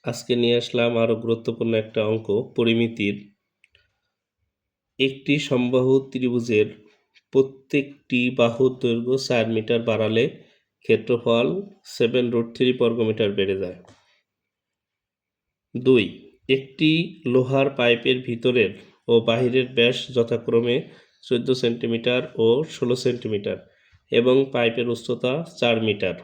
আজকে নিয়ে আসলাম আরো গুরুত্বপূর্ণ একটা অঙ্ক পরিমিতির। একটি সমবাহু ত্রিভুজের প্রত্যেকটি বাহুর দৈর্ঘ্য 4 মিটার বাড়ালে ক্ষেত্রফল 7√3 বর্গমিটার বেড়ে যায়। 2. একটি লোহার পাইপের ভিতরের ও বাহিরের ব্যাস যথাক্রমে 14 সেন্টিমিটার ও 16 সেন্টিমিটার এবং পাইপের উচ্চতা 4 মিটার।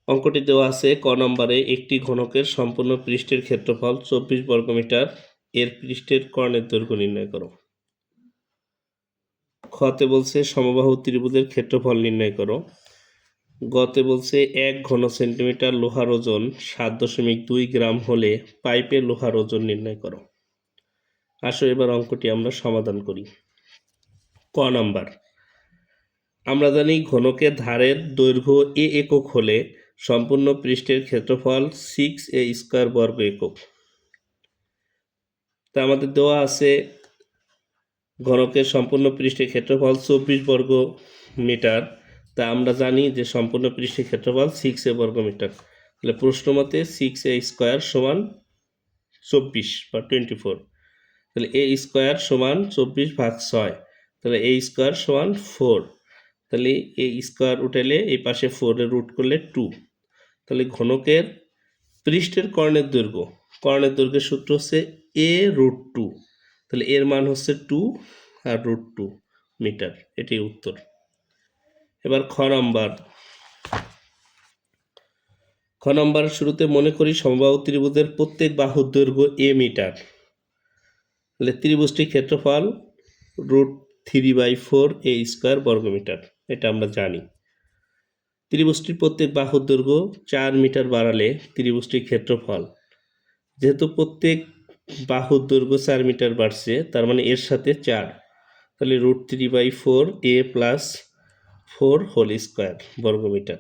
অঙ্কটি দেওয়া আছে ক নম্বরে একটি ঘনকের সম্পূর্ণ পৃষ্ঠের ক্ষেত্রফল 24 বর্গমিটার, এর পৃষ্ঠের কর্ণের দৈর্ঘ্য নির্ণয় করো। খতে বলছে সমবাহু ত্রিভুজের ক্ষেত্রফল নির্ণয় করো। গতে বলছে 1 ঘন সেন্টিমিটার লোহার ওজন 7.2 গ্রাম হলে পাইপের লোহার ওজন নির্ণয় করো। আসো এবার অঙ্কটি আমরা সমাধান করি। ক নাম্বার, আমরা জানি ঘনকের ধারের দৈর্ঘ্য a একক হলে সম্পূর্ণ পৃষ্ঠের ক্ষেত্রফল 6a² বর্গ একক। তা আমাদের দেওয়া আছে ঘনকের সম্পূর্ণ পৃষ্ঠের ক্ষেত্রফল 24 বর্গ মিটার। তা আমরা জানি যে সম্পূর্ণ পৃষ্ঠের ক্ষেত্রফল 6a বর্গ মিটার। তাহলে প্রশ্ন মতে 6a² সমান 24 বা 24। তাহলে a² সমান 24 ভাগ 6, তাহলে a² সমান 4। তাহলে a² উঠালে এই পাশে 4 এর রুট করলে 2। তাহলে ঘনকের পৃষ্ঠের কর্ণের দৈর্ঘ্যের সূত্র হচ্ছে a√2। তাহলে এর মান হচ্ছে 2 আর √2 মিটার। এটি উত্তর। এবার খ নম্বর শুরুতে মনে করি সমবাহু ত্রিভুজের প্রত্যেক বাহুর দৈর্ঘ্য a মিটার। তাহলে ত্রিভুজটির ক্ষেত্রফল √3/4a² বর্গমিটার, এটা আমরা জানি। ত্রিভুজটির প্রত্যেক বাহুর দৈর্ঘ্য 4 মিটার বাড়ালে ত্রিভুজটির ক্ষেত্রফল, যেহেতু প্রত্যেক বাহুর দৈর্ঘ্য 4 মিটার বাড়ছে তার মানে এর সাথে 4, তাহলে √3/4a + 4 হোল স্কোয়ার বর্গমিটার।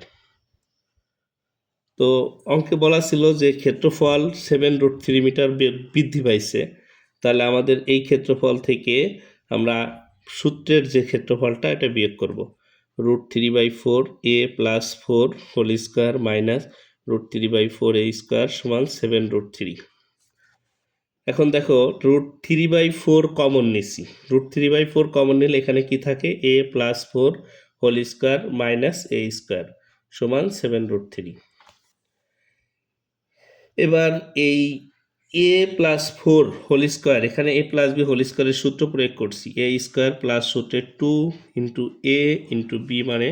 তো অঙ্কে বলা ছিল যে ক্ষেত্রফল 7√3 মিটার বৃদ্ধি পাইছে। তাহলে আমাদের এই ক্ষেত্রফল থেকে আমরা সূত্রের যে ক্ষেত্রফলটা এটা বিয়োগ করব। √3/4a + 4 whole square minus √3/4a² সমান 7√3। এখন দেখো √3/4 কমন নিছি। √3/4 কমন নিলে এখানে কি থাকে, a + 4 whole square minus a² সমান 7√3। এবার এই a + 4 হোল স্কোয়ার, এখানে a + b হোল স্কোয়ারের সূত্র প্রয়োগ করছি। a² প্লাস সূত্রে 2 × a × b মানে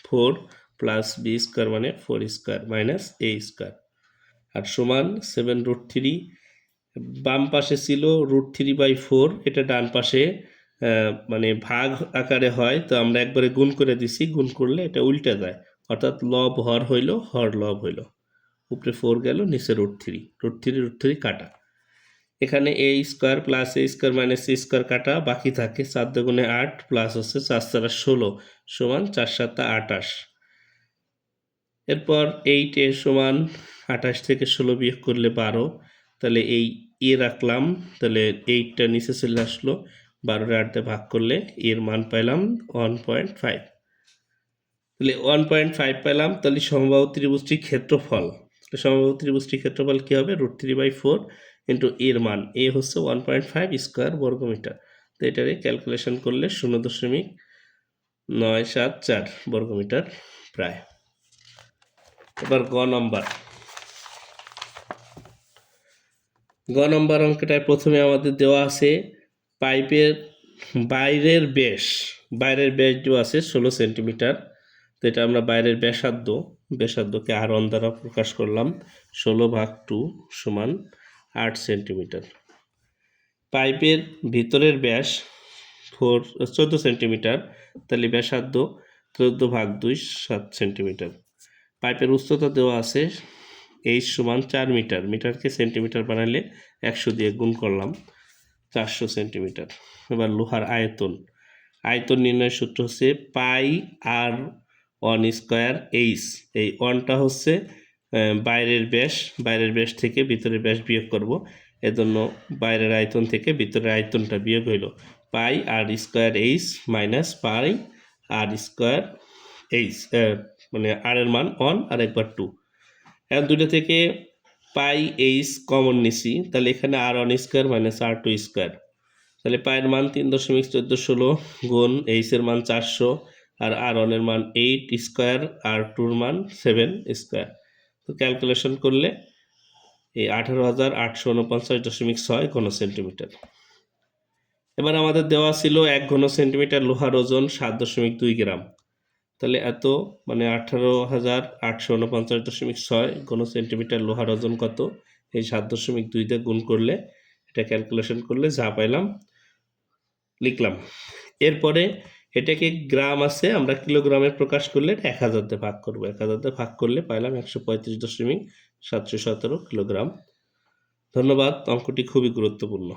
4 প্লাস b² মানে 4² মাইনাস a² আর সমান 7√3। বাম পাশে ছিল √3/4, এটা ডান পাশে মানে ভাগ আকারে হয়, তো আমরা একবারে গুণ করে দিছি। গুণ করলে এটা উল্টে যায়, অর্থাৎ লব হর হইল, হর লব হইল। উপরে 4 গেল, নিচে √3 কাটা। এখানে a² plus a² minus a² কাটা, বাকি থাকে 4 দুগুণে 8 প্লাস হচ্ছে 4 4 16 সমান 4 7 28। এরপর 8 এর সমান 28 থেকে 16 বিয়োগ করলে 12। তাহলে এই রাখলাম, তাহলে 8টা নিচে চলে আসলো। 12 8 দিয়ে ভাগ করলে এর মান পাইলাম 1.5। তাহলে 1.5 পেলাম। তাহলে সমবাহু ত্রিভুজটির ক্ষেত্রফল, কি হবে, √3/4 ইন্টু এর মান এ হচ্ছে 1.5² বর্গমিটার। তো এটারে ক্যালকুলেশন করলে 0.974 বর্গমিটার প্রায়। এবার গ নম্বর অঙ্কটায় প্রথমে আমাদের দেওয়া আছে পাইপের বাইরের ব্যাস দেওয়া আছে 16 সেন্টিমিটার। তো এটা আমরা বাইরের ব্যাসার্ধকে r1 দ্বারা প্রকাশ করলাম। 16/2 সমান 8 সেন্টিমিটার। পাইপের ভিতরের ব্যাস 14 সেন্টিমিটার, তাহলে ব্যাসার্ধ 14/2 7 সেন্টিমিটার। পাইপের উচ্চতা দেওয়া আছে h সমান 4 মিটার, মিটারকে সেন্টিমিটার বানালে 100 দিয়ে গুণ করলাম, 400 সেন্টিমিটার। এবার লোহার আয়তন নির্ণয়ের সূত্র হচ্ছে πr1² h। এই 1টা হচ্ছে বাইরের ব্যাস থেকে ভিতরের ব্যাস বিয়োগ করব, এজন্য বাইরের আয়তন থেকে ভিতরের আয়তনটা বিয়োগ হইল πr² h minus πr² h, মানে r এর মান 1 আর একবার 2। এখন দুইটা থেকে পাই এইচ কমন নিছি, তাহলে এখানে R1 square minus R2 square, তাহলে পায়ের মান 3.1416 গুণ এইচের মান 400 আর R1 এর মান 8 স্কোয়ার R2 এর মান 7 স্কোয়ার। তো ক্যালকুলেশন করলে এই 18,849.6 ঘন সেন্টিমিটার। এবার আমাদের দেওয়া ছিল 1 ঘন সেন্টিমিটার লোহার ওজন 7.2 গ্রাম, তাহলে এত মানে 18,849.6 ঘন সেন্টিমিটার লোহার ওজন কত, এই 7.2 দিয়ে গুণ করলে এটা ক্যালকুলেশন করলে যা পাইলাম লিখলাম। এরপরে এটাকে গ্রাম আছে, আমরা কিলোগ্রামে প্রকাশ করলে 1000 দিয়ে ভাগ করবো, 1000 দিয়ে ভাগ করলে পাইলাম 135.717 কিলোগ্রাম। ধন্যবাদ, অঙ্কটি খুবই গুরুত্বপূর্ণ।